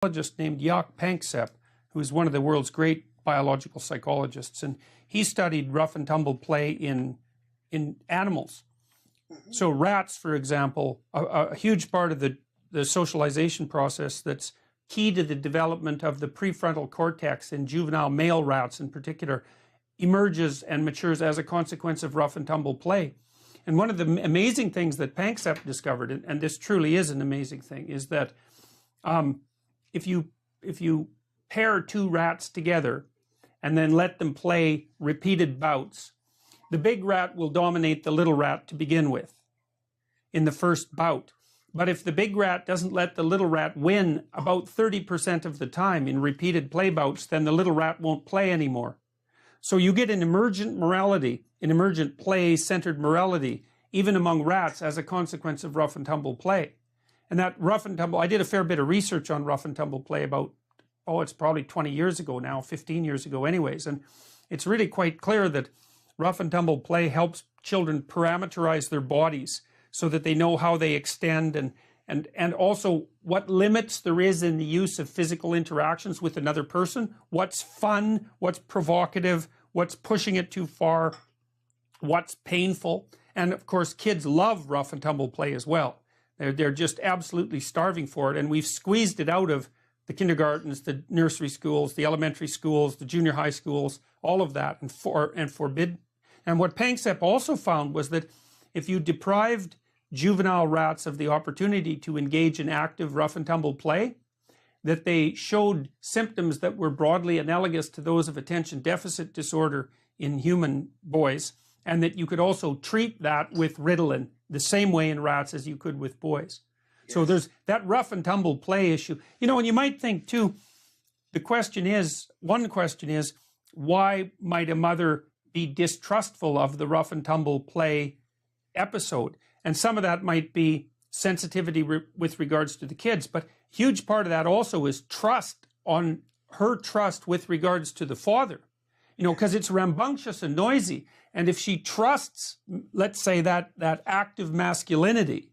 biologist named Jaak Panksepp, who is one of the world's great biological psychologists, and he studied rough and tumble play in animals. So rats, for example, a huge part of the socialization process that's key to the development of the prefrontal cortex in juvenile male rats in particular emerges and matures as a consequence of rough and tumble play. And one of the amazing things that Panksepp discovered, and this truly is an amazing thing, is that if you pair two rats together and then let them play repeated bouts, the big rat will dominate the little rat to begin with in the first bout. But if the big rat doesn't let the little rat win about 30% of the time in repeated play bouts, then the little rat won't play anymore. So you get an emergent morality, an emergent play-centered morality, even among rats as a consequence of rough and tumble play. And that rough and tumble, I did a fair bit of research on rough and tumble play about, it's probably 20 years ago now, 15 years ago anyways. And it's really quite clear that rough and tumble play helps children parameterize their bodies so that they know how they extend and also what limits there is in the use of physical interactions with another person, what's fun, what's provocative, what's pushing it too far, what's painful. And of course, kids love rough and tumble play as well. They're just absolutely starving for it. And we've squeezed it out of the kindergartens, the nursery schools, the elementary schools, the junior high schools, all of that, and forbid. And what Panksepp also found was that if you deprived juvenile rats of the opportunity to engage in active rough and tumble play, that they showed symptoms that were broadly analogous to those of attention deficit disorder in human boys, and that you could also treat that with Ritalin the same way in rats as you could with boys. Yes. So there's that rough and tumble play issue. You know, and you might think too, one question is, why might a mother be distrustful of the rough and tumble play episode? And some of that might be sensitivity with regards to the kids, but a huge part of that also is trust, on her trust with regards to the father. You know, because it's rambunctious and noisy. And if she trusts, let's say, that active masculinity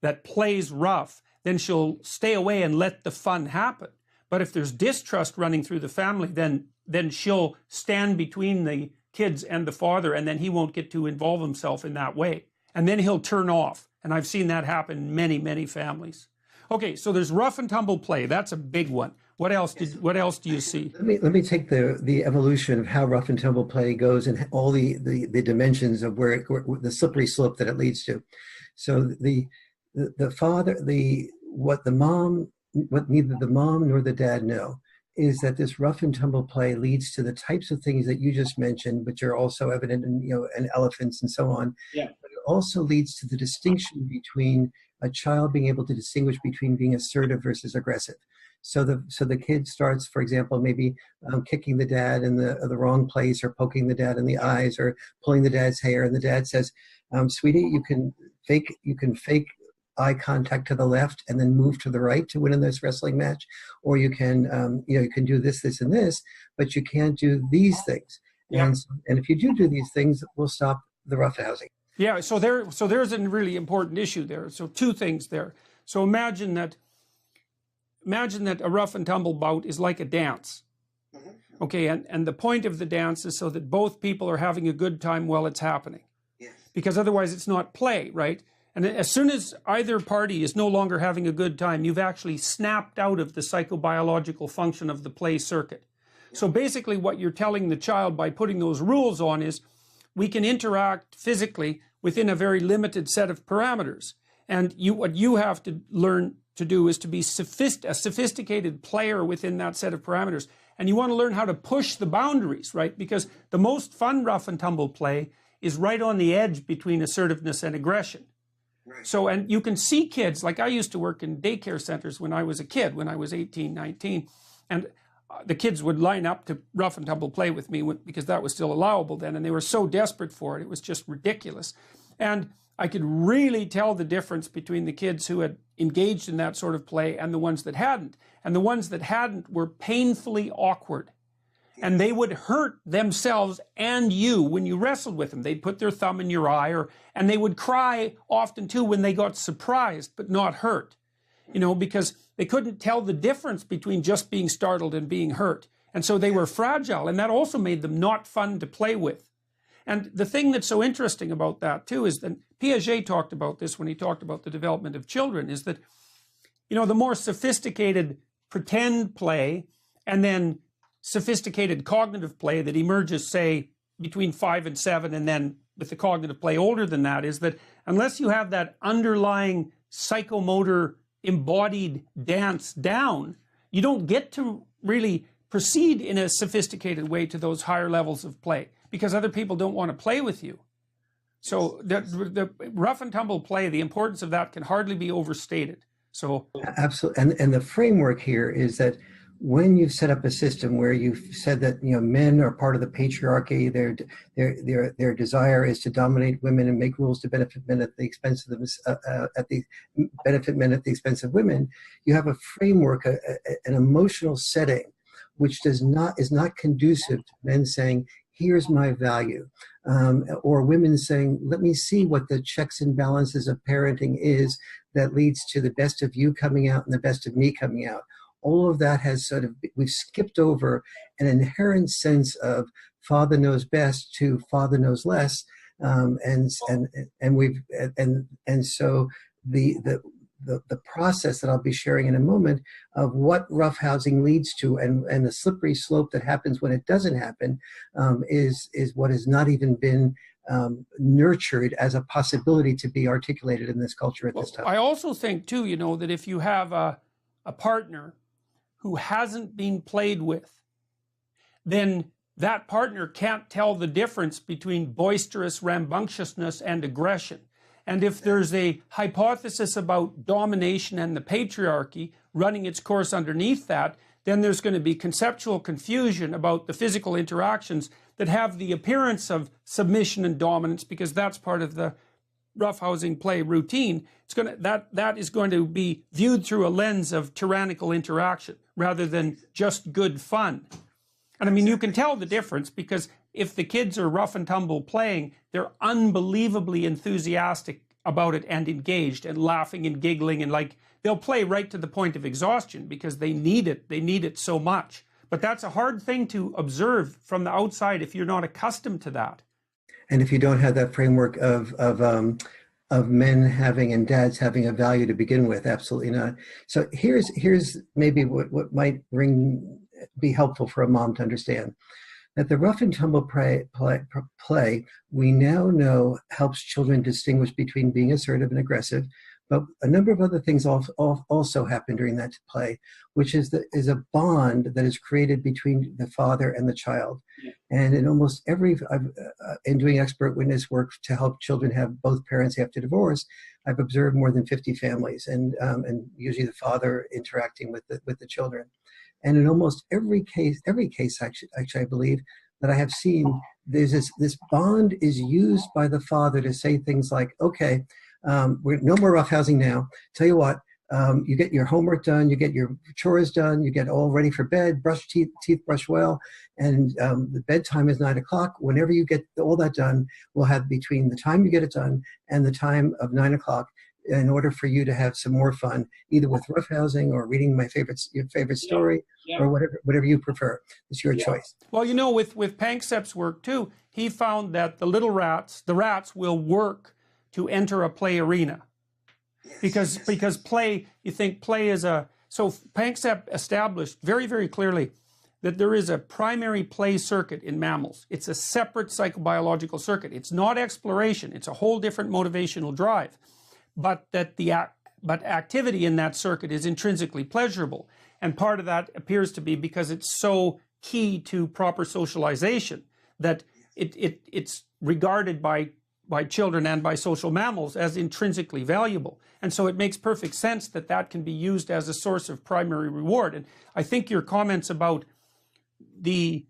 that plays rough, then she'll stay away and let the fun happen. But if there's distrust running through the family, then she'll stand between the kids and the father, and then he won't get to involve himself in that way. And then he'll turn off. And I've seen that happen in many, many families. Okay, so there's rough and tumble play. That's a big one. What else do you see? Let me take the evolution of how rough and tumble play goes and all the dimensions of where the slippery slope that it leads to. So what neither the mom nor the dad know is that this rough and tumble play leads to the types of things that you just mentioned, which are also evident in elephants and so on. Yeah. But it also leads to the distinction between a child being able to distinguish between being assertive versus aggressive. So the kid starts, for example, maybe kicking the dad in the wrong place, or poking the dad in the eyes, or pulling the dad's hair, and the dad says, "Sweetie, you can fake eye contact to the left and then move to the right to win in this wrestling match, or you can you can do this, this, and this, but you can't do these things." Yeah. And if you do these things, we'll stop the roughhousing. Yeah. So there's a really important issue there. So two things there. So imagine that a rough and tumble bout is like a dance. Mm-hmm. Okay, and the point of the dance is so that both people are having a good time while it's happening. Yes. Because otherwise it's not play, right? And as soon as either party is no longer having a good time, you've actually snapped out of the psychobiological function of the play circuit. Yeah. So basically what you're telling the child by putting those rules on is, we can interact physically within a very limited set of parameters. And what you have to learn to do is to be a sophisticated player within that set of parameters. And you want to learn how to push the boundaries, right? Because the most fun rough and tumble play is right on the edge between assertiveness and aggression. Right. So, and you can see kids, like I used to work in daycare centers when I was a kid, when I was 18, 19, and the kids would line up to rough and tumble play with me because that was still allowable then, and they were so desperate for it, it was just ridiculous. And I could really tell the difference between the kids who had engaged in that sort of play and the ones that hadn't. And the ones that hadn't were painfully awkward. And they would hurt themselves and you when you wrestled with them. They'd put their thumb in your eye, and they would cry often too when they got surprised but not hurt. You know, because They couldn't tell the difference between just being startled and being hurt. And so they were fragile, and that also made them not fun to play with. And the thing that's so interesting about that too is that Piaget talked about this when he talked about the development of children, is that, the more sophisticated pretend play and then sophisticated cognitive play that emerges, say, between 5 and 7, and then with the cognitive play older than that, is that unless you have that underlying psychomotor embodied dance down, you don't get to really proceed in a sophisticated way to those higher levels of play, because other people don't want to play with you. So the rough and tumble play, the importance of that can hardly be overstated. So absolutely, and the framework here is that when you've set up a system where you've said that men are part of the patriarchy, their desire is to dominate women and make rules to benefit men at the expense of them, benefit men at the expense of women, you have a framework, an emotional setting, which is not conducive to men saying, here's my value, or women saying, let me see what the checks and balances of parenting is that leads to the best of you coming out and the best of me coming out. All of that has we've skipped over an inherent sense of father knows best to father knows less, and so the process that I'll be sharing in a moment of what roughhousing leads to and the slippery slope that happens when it doesn't happen is what has not even been nurtured as a possibility to be articulated in this culture at this time. I also think too, that if you have a partner who hasn't been played with, then that partner can't tell the difference between boisterous rambunctiousness and aggression. And if there's a hypothesis about domination and the patriarchy running its course underneath that, then there's going to be conceptual confusion about the physical interactions that have the appearance of submission and dominance, because that's part of the roughhousing play routine. That is going to be viewed through a lens of tyrannical interaction rather than just good fun. And I mean, you can tell the difference, because if the kids are rough and tumble playing, they're unbelievably enthusiastic about it and engaged and laughing and giggling, and they'll play right to the point of exhaustion because they need it so much. But that's a hard thing to observe from the outside if you're not accustomed to that. And if you don't have that framework of men having and dads having a value to begin with, absolutely not. So here's maybe what might be helpful for a mom to understand. That the rough and tumble play, we now know helps children distinguish between being assertive and aggressive, but a number of other things also happen during that play, which is a bond that is created between the father and the child. And in almost in doing expert witness work to help children have both parents after divorce, I've observed more than 50 families, and usually the father interacting with the children. And in almost every case actually I believe that I have seen, there's this bond is used by the father to say things like, okay, we're no more roughhousing now. Tell you what, you get your homework done, you get your chores done, you get all ready for bed, brush teeth brush well, and the bedtime is 9 o'clock. Whenever you get all that done, we'll have between the time you get it done and the time of 9 o'clock in order for you to have some more fun, either with roughhousing or reading your favorite story, or whatever you prefer. It's your choice. Well, with Panksepp's work too, he found that the rats will work to enter a play arena. Because play, you think play is so Panksepp established very, very clearly that there is a primary play circuit in mammals. It's a separate psychobiological circuit. It's not exploration. It's a whole different motivational drive. But activity in that circuit is intrinsically pleasurable. And part of that appears to be because it's so key to proper socialization that it's regarded by children and by social mammals as intrinsically valuable. And so it makes perfect sense that can be used as a source of primary reward. And I think your comments about the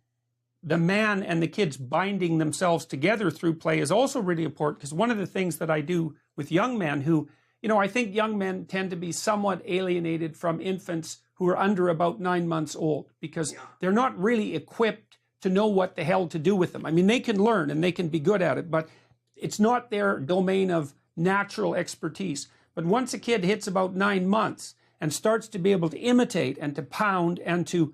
man and the kids binding themselves together through play is also really important, because one of the things that I do with young men who, I think young men tend to be somewhat alienated from infants who are under about 9 months old, because they're not really equipped to know what the hell to do with them. I mean, they can learn and they can be good at it, but it's not their domain of natural expertise. But once a kid hits about 9 months and starts to be able to imitate and to pound and to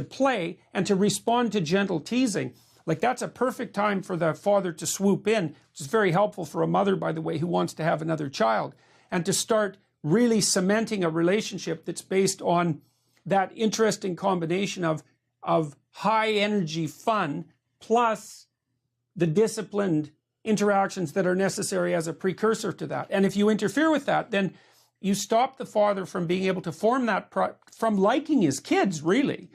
play and to respond to gentle teasing, like that's a perfect time for the father to swoop in, which is very helpful for a mother, by the way, who wants to have another child, and to start really cementing a relationship that's based on that interesting combination of high energy fun plus the disciplined interactions that are necessary as a precursor to that. And if you interfere with that, then you stop the father from being able to form that, from liking his kids, really,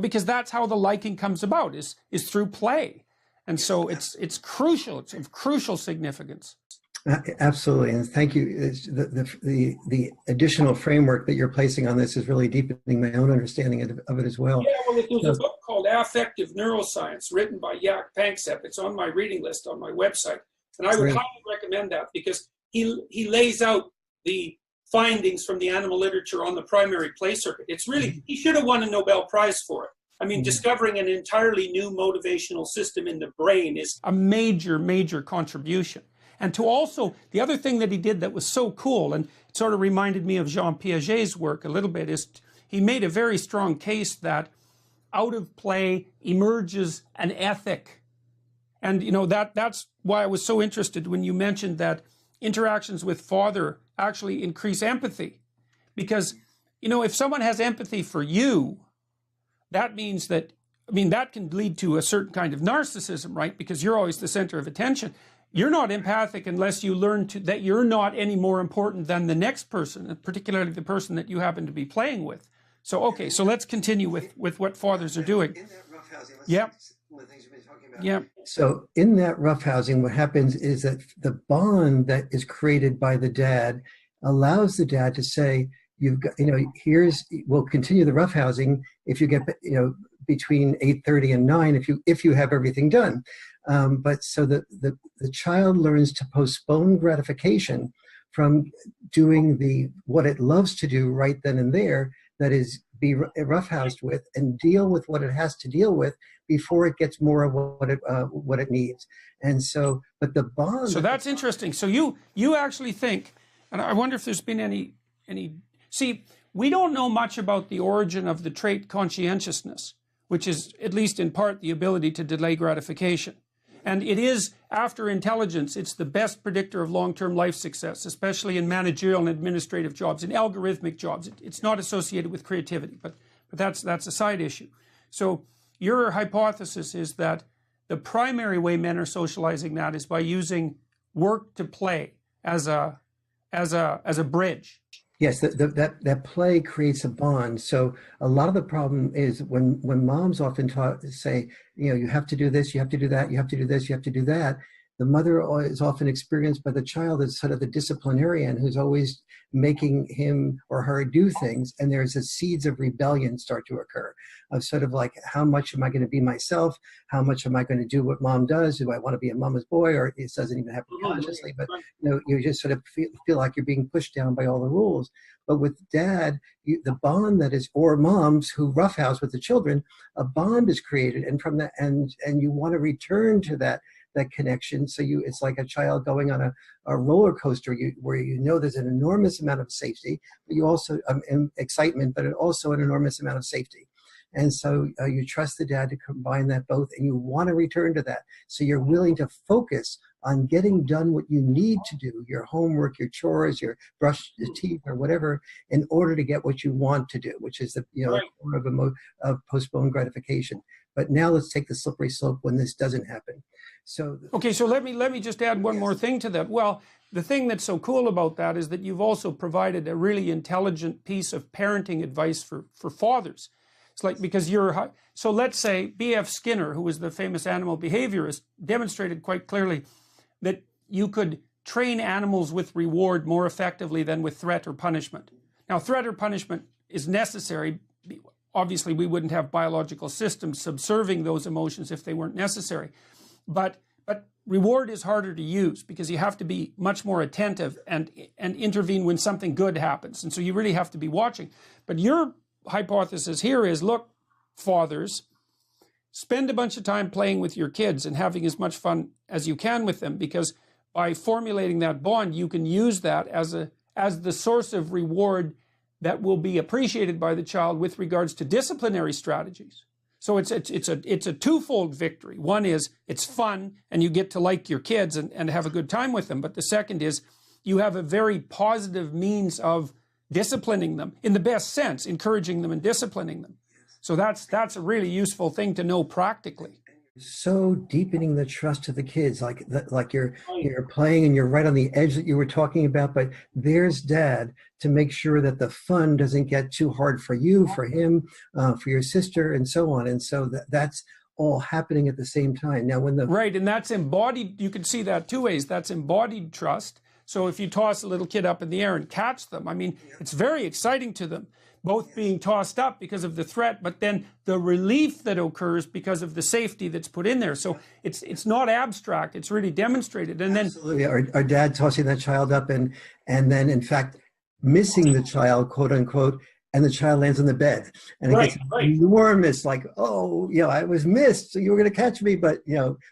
because that's how the liking comes about, is through play. And so it's crucial. It's of crucial significance. Absolutely, and thank you. The additional framework that you're placing on this is really deepening my own understanding of it as well. Yeah, well, there's a book called Affective Neuroscience written by Jaak Panksepp. It's on my reading list on my website, and I would highly recommend that, because he lays out the findings from the animal literature on the primary play circuit. It's really, he should have won a Nobel Prize for it. I mean, discovering an entirely new motivational system in the brain is a major, major contribution. And to also, the other thing that he did that was so cool, and it sort of reminded me of Jean Piaget's work a little bit, is he made a very strong case that out of play emerges an ethic. And, that's why I was so interested when you mentioned that interactions with father actually increase empathy. Because, if someone has empathy for you, that means that, that can lead to a certain kind of narcissism, right? Because you're always the center of attention. You're not empathic unless you learn that you're not any more important than the next person, particularly the person that you happen to be playing with. So, okay, so let's continue with what fathers are doing. In that roughhousing, yeah. One of the things you've been talking about. Yeah. So in that roughhousing, what happens is that the bond that is created by the dad allows the dad to say, you've got, we'll continue the roughhousing if you get, between 8:30 and 9, if you have everything done. But so the child learns to postpone gratification from doing what it loves to do right then and there, that is be roughhoused with, and deal with what it has to deal with before it gets more of what it needs. And so, but the bond. So that's interesting. So you actually think, and I wonder if there's been any. See, we don't know much about the origin of the trait conscientiousness, which is at least in part the ability to delay gratification. And it is, after intelligence, it's the best predictor of long-term life success, especially in managerial and administrative jobs, in algorithmic jobs. It's not associated with creativity, but that's a side issue. So your hypothesis is that the primary way men are socializing that is by using work to play as a bridge. Yes, that play creates a bond. So a lot of the problem is when moms often say, you have to do this, you have to do that, you have to do this, you have to do that. The mother is often experienced by the child as sort of the disciplinarian who's always making him or her do things. And there's a seeds of rebellion start to occur of sort of like, how much am I going to be myself? How much am I going to do what mom does? Do I want to be a mama's boy? Or it doesn't even happen consciously, but you just sort of feel like you're being pushed down by all the rules. But with dad, the bond that is, or moms who roughhouse with the children, a bond is created. And from that, and you want to return to that connection. So it's like a child going on a roller coaster where there's an enormous amount of safety, but you also excitement, but also an enormous amount of safety. And so you trust the dad to combine that both, and you want to return to that. So you're willing to focus on getting done what you need to do, your homework, your chores, your brush your teeth or whatever, in order to get what you want to do, which is of postponed gratification. But now let's take the slippery slope when this doesn't happen. So okay, so let me just add one more thing to that. Well, the thing that's so cool about that is that you've also provided a really intelligent piece of parenting advice for fathers. It's like, because so let's say B.F. Skinner, who was the famous animal behaviorist, demonstrated quite clearly that you could train animals with reward more effectively than with threat or punishment. Now, threat or punishment is necessary. Obviously, we wouldn't have biological systems subserving those emotions if they weren't necessary. But reward is harder to use because you have to be much more attentive and intervene when something good happens. And so you really have to be watching. But your hypothesis here is, look, fathers, spend a bunch of time playing with your kids and having as much fun as you can with them, because by formulating that bond, you can use that as the source of reward that will be appreciated by the child with regards to disciplinary strategies. So it's a twofold victory. One is it's fun and you get to like your kids and have a good time with them. But the second is you have a very positive means of disciplining them in the best sense, encouraging them and disciplining them. So that's a really useful thing to know practically. So deepening the trust of the kids, like you're playing and you're right on the edge that you were talking about, but there's dad to make sure that the fun doesn't get too hard for you, for him, for your sister, and so on. And so that's all happening at the same time. Now, when the right, and that's embodied. You can see that two ways. That's embodied trust. So if you toss a little kid up in the air and catch them, I mean, it's very exciting to them, both being tossed up because of the threat, but then the relief that occurs because of the safety that's put in there. So it's not abstract, it's really demonstrated. And then absolutely, our dad tossing that child up and then in fact missing the child, quote unquote, and the child lands on the bed. And it gets enormous, like, oh, I was missed, so you were going to catch me, but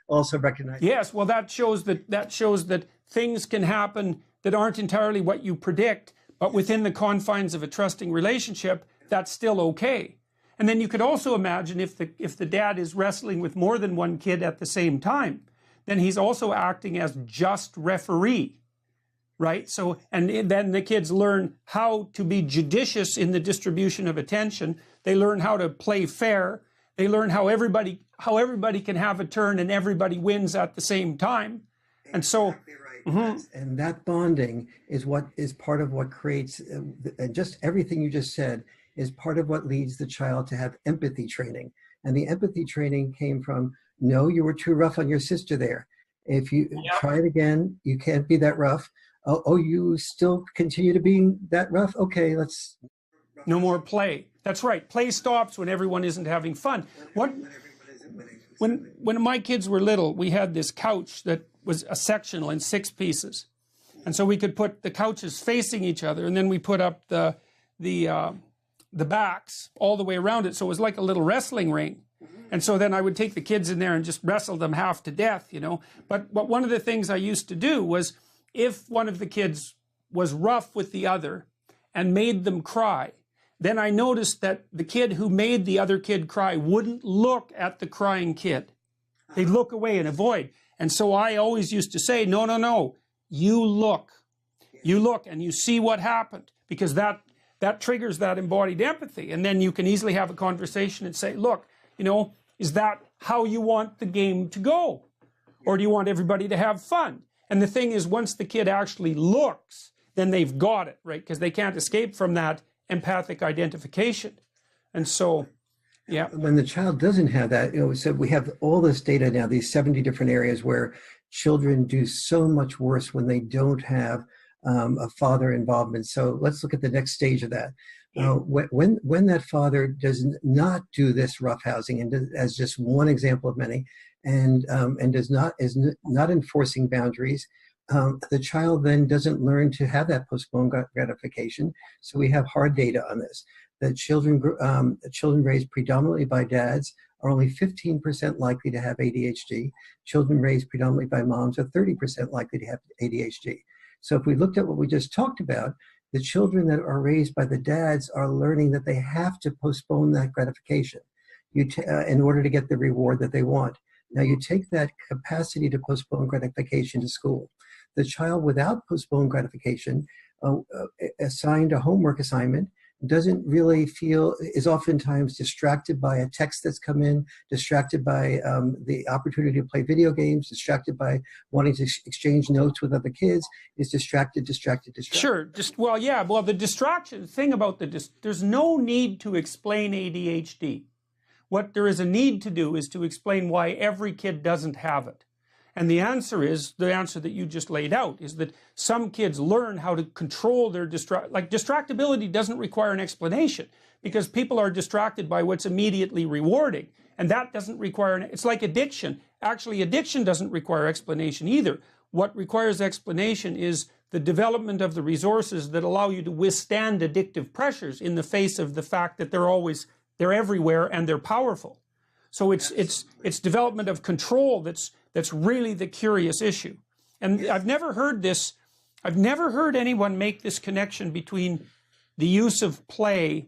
also recognize. Yes, well, that shows that things can happen that aren't entirely what you predict, but within the confines of a trusting relationship, that's still okay. And then you could also imagine if the dad is wrestling with more than one kid at the same time, then he's also acting as just referee, right? So, and then the kids learn how to be judicious in the distribution of attention. They learn how to play fair. They learn how everybody can have a turn and everybody wins at the same time. And so, and that bonding is what is part of what creates, and just everything you just said is part of what leads the child to have empathy training. And the empathy training came from, no, you were too rough on your sister there. If you try it again, you can't be that rough. Oh, you still continue to be that rough? Okay, let's. No more play. That's right. Play stops when everyone isn't having fun. When my kids were little, we had this couch that was a sectional in 6 pieces. And so we could put the couches facing each other, and then we put up the backs all the way around it. So it was like a little wrestling ring. And so then I would take the kids in there and just wrestle them half to death, But one of the things I used to do was, if one of the kids was rough with the other and made them cry, then I noticed that the kid who made the other kid cry wouldn't look at the crying kid. They'd look away and avoid. And so I always used to say, no, you look and you see what happened, because that triggers that embodied empathy. And then you can easily have a conversation and say, look, is that how you want the game to go? Or do you want everybody to have fun? And the thing is, once the kid actually looks, then they've got it, right? Because they can't escape from that empathic identification. And so, yeah. When the child doesn't have that, so we have all this data now, these 70 different areas where children do so much worse when they don't have a father involvement. So let's look at the next stage of that. When that father does not do this roughhousing, and as just one example of many, and is not enforcing boundaries, the child then doesn't learn to have that postponed gratification. So we have hard data on this. That children raised predominantly by dads are only 15% likely to have ADHD. Children raised predominantly by moms are 30% likely to have ADHD. So if we looked at what we just talked about, the children that are raised by the dads are learning that they have to postpone that gratification in order to get the reward that they want. Now you take that capacity to postpone gratification to school. The child without postponed gratification assigned a homework assignment doesn't really is oftentimes distracted by a text that's come in, distracted by the opportunity to play video games, distracted by wanting to exchange notes with other kids, is distracted. Sure. The distraction thing about there's no need to explain ADHD. What there is a need to do is to explain why every kid doesn't have it. And the answer that you just laid out, is that some kids learn how to control their distractibility doesn't require an explanation, because people are distracted by what's immediately rewarding. And that doesn't require, it's like addiction. Actually, addiction doesn't require explanation either. What requires explanation is the development of the resources that allow you to withstand addictive pressures in the face of the fact that they're everywhere and they're powerful. So it's development of control that's really the curious issue. And I've never heard anyone make this connection between the use of play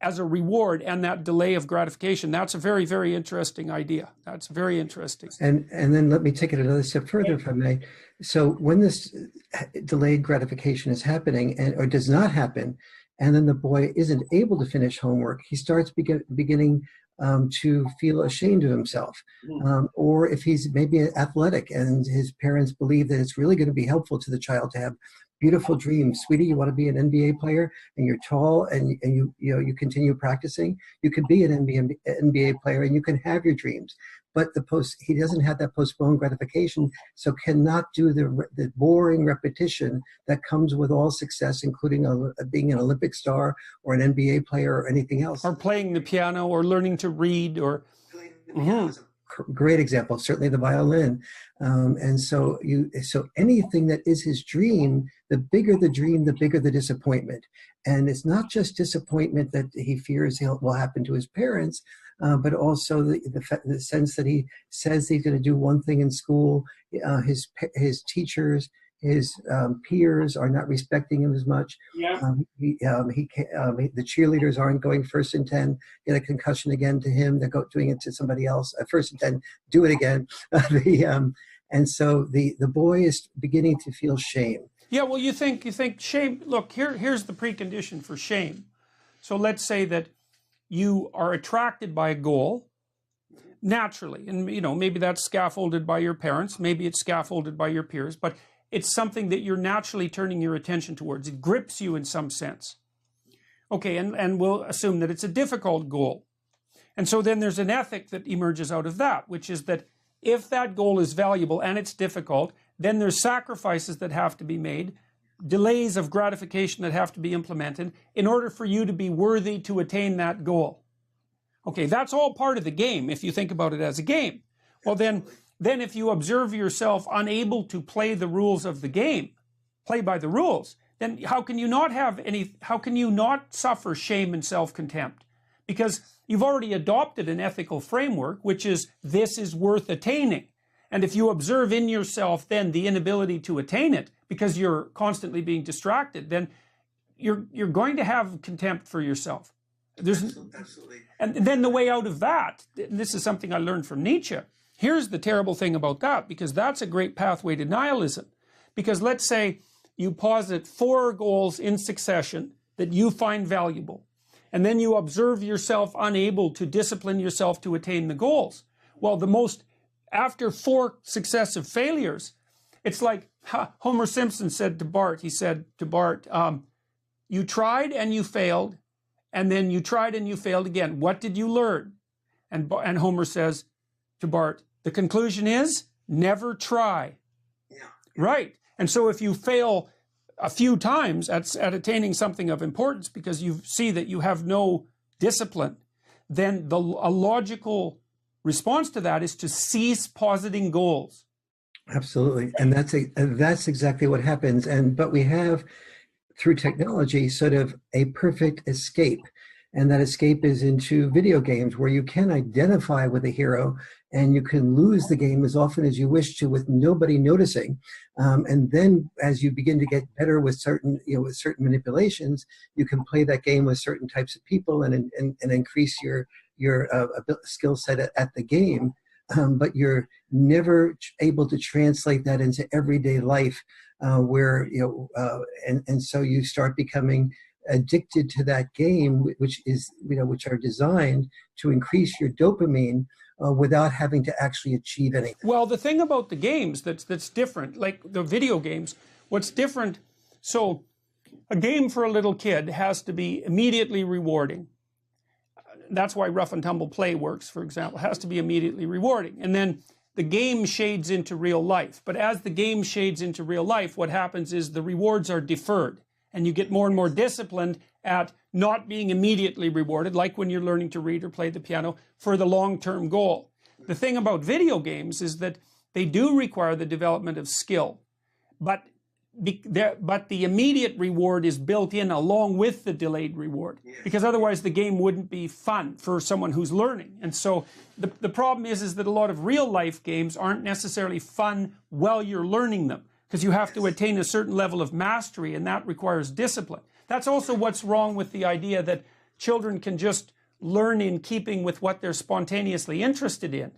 as a reward and that delay of gratification. That's a very, very interesting idea. That's very interesting. And then let me take it another step further, if I may. So when this delayed gratification is happening or does not happen, and then the boy isn't able to finish homework, he starts beginning to feel ashamed of himself. Or if he's maybe athletic and his parents believe that it's really going to be helpful to the child to have beautiful dreams. Sweetie, you want to be an NBA player and you're tall and you continue practicing, you can be an NBA player and you can have your dreams. But he doesn't have that postponed gratification, so cannot do the boring repetition that comes with all success, including being an Olympic star or an NBA player or anything else. Or playing the piano or learning to read or... Great example, certainly the violin. And so anything that is his dream, the bigger the dream, the bigger the disappointment. And it's not just disappointment that he fears will happen to his parents, but also the sense that he says he's going to do one thing in school, his teachers, his peers are not respecting him as much. The cheerleaders aren't going 1st and 10, get a concussion again to him. They're doing it to somebody else. 1st and 10, do it again. And so the boy is beginning to feel shame. Yeah, well, you think shame. Look, here's the precondition for shame. So let's say that you are attracted by a goal naturally, and maybe that's scaffolded by your parents, maybe it's scaffolded by your peers, but it's something that you're naturally turning your attention towards. It grips you in some sense. Okay, and we'll assume that it's a difficult goal. And so then there's an ethic that emerges out of that, which is that if that goal is valuable and it's difficult, then there's sacrifices that have to be made, delays of gratification that have to be implemented in order for you to be worthy to attain that goal. Okay, that's all part of the game if you think about it as a game. Well, then if you observe yourself unable to play the rules of the game, play by the rules, then how can you not suffer shame and self-contempt? Because you've already adopted an ethical framework, which is this is worth attaining. And if you observe in yourself then the inability to attain it because you're constantly being distracted, then you're going to have contempt for yourself. Absolutely. And then the way out of that, and this is something I learned from Nietzsche. Here's the terrible thing about that, because that's a great pathway to nihilism. Because let's say you posit 4 goals in succession that you find valuable, and then you observe yourself unable to discipline yourself to attain the goals. Well, after 4 successive failures, it's like Homer Simpson said to Bart. He said to Bart, you tried and you failed, and then you tried and you failed again. What did you learn? And Homer says to Bart, the conclusion is never try. Yeah. Right. And so if you fail a few times at attaining something of importance because you see that you have no discipline, then a logical response to that is to cease positing goals. Absolutely. And that's exactly what happens. But we have, through technology, sort of a perfect escape. And that escape is into video games where you can identify with a hero and you can lose the game as often as you wish to with nobody noticing. And then as you begin to get better with certain manipulations, you can play that game with certain types of people and increase your skill set at the game. But you're never able to translate that into everyday life and so you start becoming addicted to that game, which are designed to increase your dopamine without having to actually achieve anything. Well, the thing about the games that's different, like the video games, what's different, so a game for a little kid has to be immediately rewarding. That's why rough and tumble play works, for example. It has to be immediately rewarding. And then the game shades into real life. But as the game shades into real life, what happens is the rewards are deferred. And you get more and more disciplined at not being immediately rewarded, like when you're learning to read or play the piano, for the long-term goal. The thing about video games is that they do require the development of skill, but the immediate reward is built in along with the delayed reward, because otherwise the game wouldn't be fun for someone who's learning. And so the problem is that a lot of real-life games aren't necessarily fun while you're learning them, because you have to attain a certain level of mastery, and that requires discipline. that's also what's wrong with the idea that children can just learn in keeping with what they're spontaneously interested in.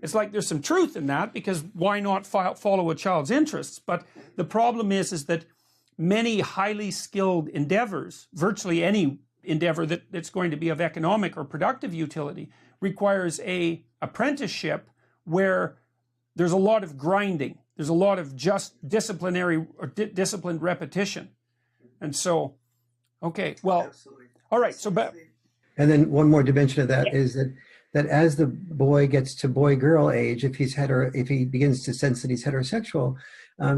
It's like there's some truth in that, because why not follow a child's interests? But the problem is that many highly skilled endeavors, virtually any endeavor that's going to be of economic or productive utility, requires a apprenticeship where there's a lot of grinding. There's a lot of just disciplinary or disciplined repetition. And so, okay, well, absolutely. All right. So, and then one more dimension of that is that as the boy gets to boy-girl age, if he begins to sense that he's heterosexual,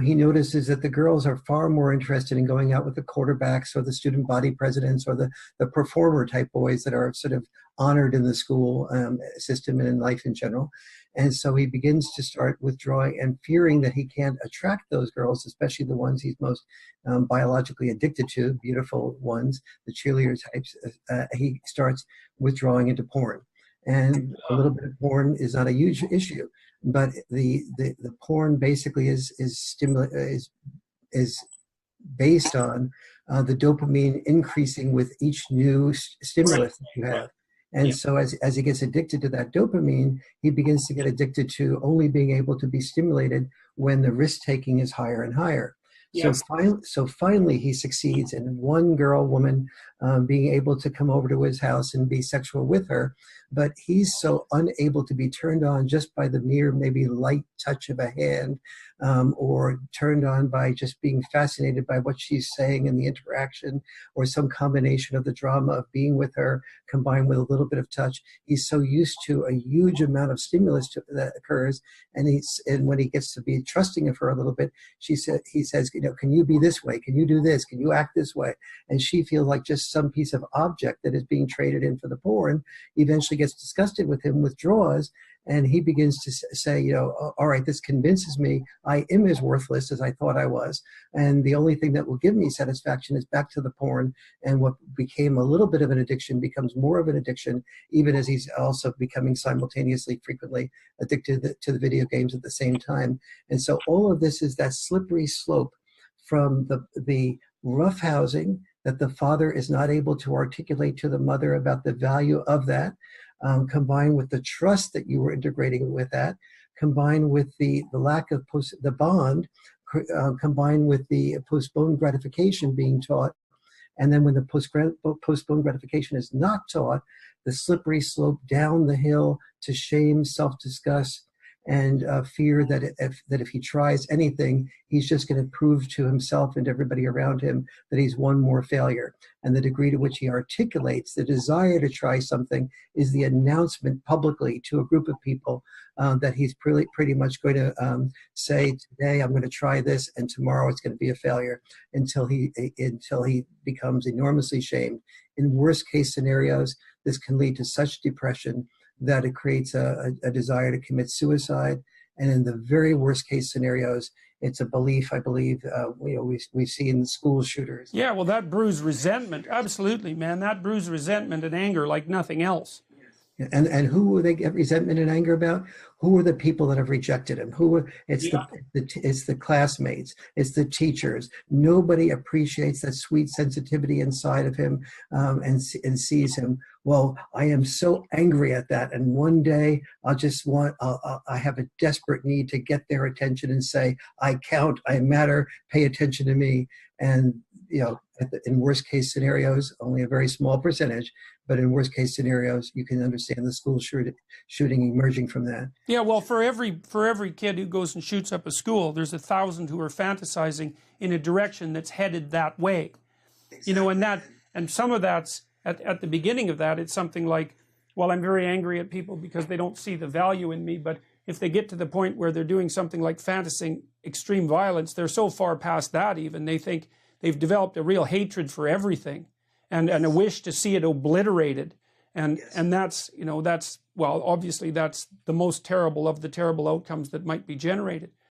he notices that the girls are far more interested in going out with the quarterbacks or the student body presidents or the performer type boys that are sort of honored in the school system and in life in general. And so he begins to start withdrawing and fearing that he can't attract those girls, especially the ones he's most biologically addicted to, beautiful ones, the cheerleader types. He starts withdrawing into porn. And a little bit of porn is not a huge issue, but the porn basically is based on the dopamine increasing with each new stimulus that you have. And so as he gets addicted to that dopamine, he begins to get addicted to only being able to be stimulated when the risk-taking is higher and higher. Yes. So finally he succeeds in one woman being able to come over to his house and be sexual with her, but he's so unable to be turned on just by the mere maybe light touch of a hand, or turned on by just being fascinated by what she's saying in the interaction, or some combination of the drama of being with her combined with a little bit of touch. He's so used to a huge amount of stimulus that occurs, and when he gets to be trusting of her a little bit, he says, can you be this way? Can you do this? Can you act this way? And she feels like just some piece of object that is being traded in for the porn. Eventually gets disgusted with him, withdraws, and he begins to say, all right, this convinces me I am as worthless as I thought I was, and the only thing that will give me satisfaction is back to the porn. And what became a little bit of an addiction becomes more of an addiction, even as he's also becoming simultaneously frequently addicted to the video games at the same time. And so all of this is that slippery slope from the roughhousing that the father is not able to articulate to the mother about the value of that, combined with the trust that you were integrating with that, combined with the lack of the bond, combined with the postponed gratification being taught. And then when the postponed gratification is not taught, the slippery slope down the hill to shame, self-disgust, and fear that if he tries anything, he's just going to prove to himself and everybody around him that he's one more failure. And the degree to which he articulates the desire to try something is the announcement publicly to a group of people that he's pretty much going to say, today I'm going to try this, and tomorrow it's going to be a failure, until he becomes enormously shamed. In worst case scenarios, this can lead to such depression that it creates a desire to commit suicide. And in the very worst case scenarios, it's a belief, I believe, we've seen school shooters. Yeah, well, that brews resentment. Absolutely, man. That brews resentment and anger like nothing else. And who will they get resentment and anger about? Who are the people that have rejected him? It's the classmates, it's the teachers. Nobody appreciates that sweet sensitivity inside of him, and sees him. Well, I am so angry at that, and one day I have a desperate need to get their attention and say, I count, I matter, pay attention to me. And in worst case scenarios, only a very small percentage, but in worst case scenarios, you can understand the school shooting emerging from that. Yeah, well, for every kid who goes and shoots up a school, there's 1,000 who are fantasizing in a direction that's headed that way. Exactly. And some of that's at the beginning of that, it's something like, well, I'm very angry at people because they don't see the value in me. But if they get to the point where they're doing something like fantasizing extreme violence, they're so far past that even, they think they've developed a real hatred for everything, and a wish to see it obliterated. And that's, well, obviously that's the most terrible of the terrible outcomes that might be generated.